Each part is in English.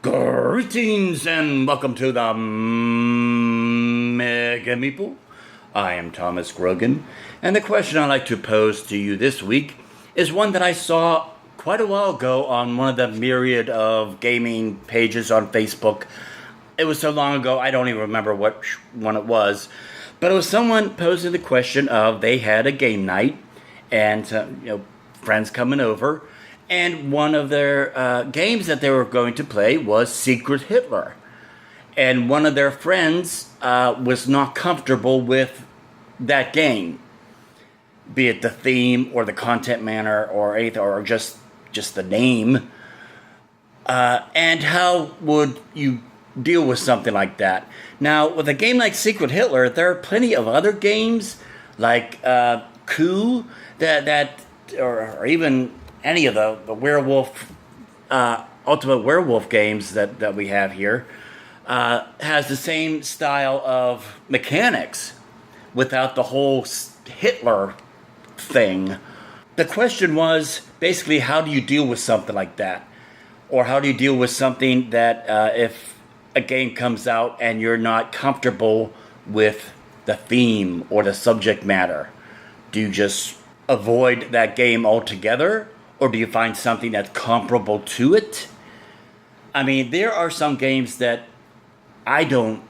Greetings and welcome to the Mega Meeple. I am Thomas Grogan, and the question I'd like to pose to you this week is one that I saw quite a while ago on one of the myriad of gaming pages on Facebook. It was so long ago, I don't even remember what one it was, but it was someone posing the question of they had a game night and friends coming over. And one of their games that they were going to play was Secret Hitler. And one of their friends was not comfortable with that game, be it the theme or the content manner or anything, or just the name. And how would you deal with something like that? Now, with a game like Secret Hitler, there are plenty of other games like Coup or even any of the werewolf, Ultimate Werewolf games that we have here, has the same style of mechanics without the whole Hitler thing. The question was basically, how do you deal with something like that? Or how do you deal with something that if a game comes out and you're not comfortable with the theme or the subject matter? Do you just avoid that game altogether? Or do you find something that's comparable to it? I mean, there are some games that I don't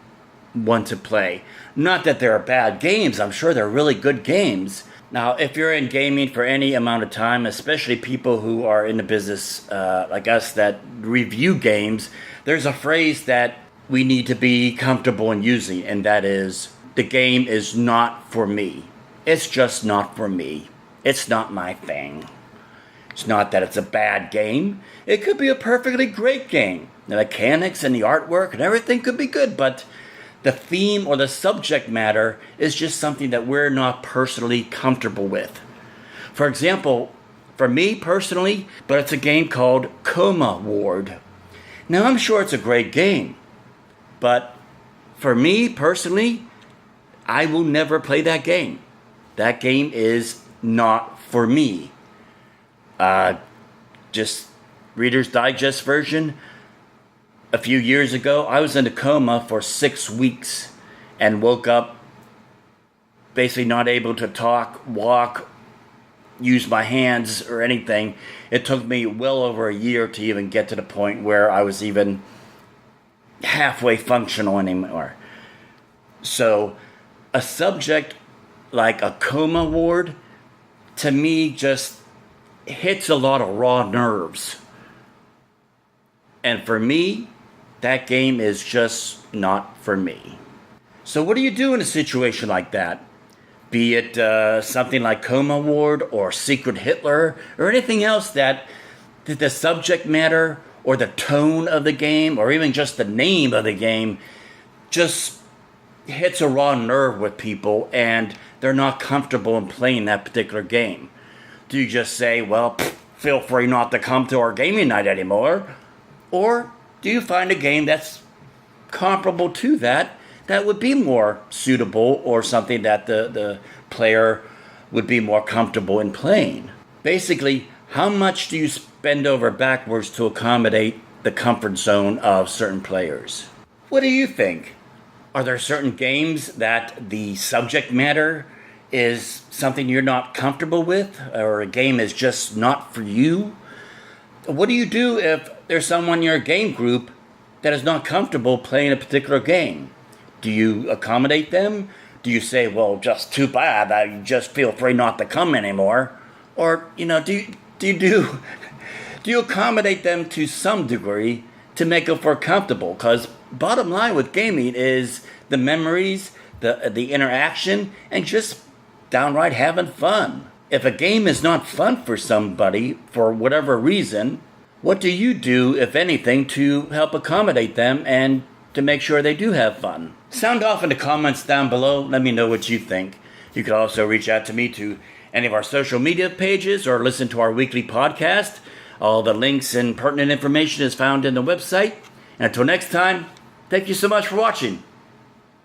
want to play. Not that they're bad games. I'm sure they're really good games. Now, if you're in gaming for any amount of time, especially people who are in the business like us that review games, there's a phrase that we need to be comfortable in using, and that is, the game is not for me. It's just not for me. It's not my thing. It's not that it's a bad game. It could be a perfectly great game. The mechanics and the artwork and everything could be good, but the theme or the subject matter is just something that we're not personally comfortable with. For example, for me personally, but it's a game called Coma Ward. Now, I'm sure it's a great game, but for me personally, I will never play that game. That game is not for me. Just Reader's Digest version. A few years ago, I was in a coma for 6 weeks and woke up basically not able to talk, walk, use my hands or anything. It took me well over a year to even get to the point where I was even halfway functional anymore. So a subject like a coma ward, to me, just hits a lot of raw nerves. And for me, that game is just not for me. So what do you do in a situation like that? Be it something like Coma Ward or Secret Hitler or anything else that the subject matter or the tone of the game or even just the name of the game just hits a raw nerve with people and they're not comfortable in playing that particular game. Do you just say, well, feel free not to come to our gaming night anymore? Or do you find a game that's comparable to that would be more suitable or something that the player would be more comfortable in playing? Basically, how much do you bend over backwards to accommodate the comfort zone of certain players? What do you think? Are there certain games that the subject matter is something you're not comfortable with, or a game is just not for you? What do you do if there's someone in your game group that is not comfortable playing a particular game? Do you accommodate them? Do you say, well, just too bad, I just feel free not to come anymore? Or, do you accommodate them to some degree to make them feel comfortable? Because bottom line with gaming is the memories, the interaction, and just downright having fun. If a game is not fun for somebody, for whatever reason, what do you do, if anything, to help accommodate them and to make sure they do have fun? Sound off in the comments down below. Let me know what you think. You can also reach out to me to any of our social media pages or listen to our weekly podcast. All the links and pertinent information is found in the website. And until next time, thank you so much for watching.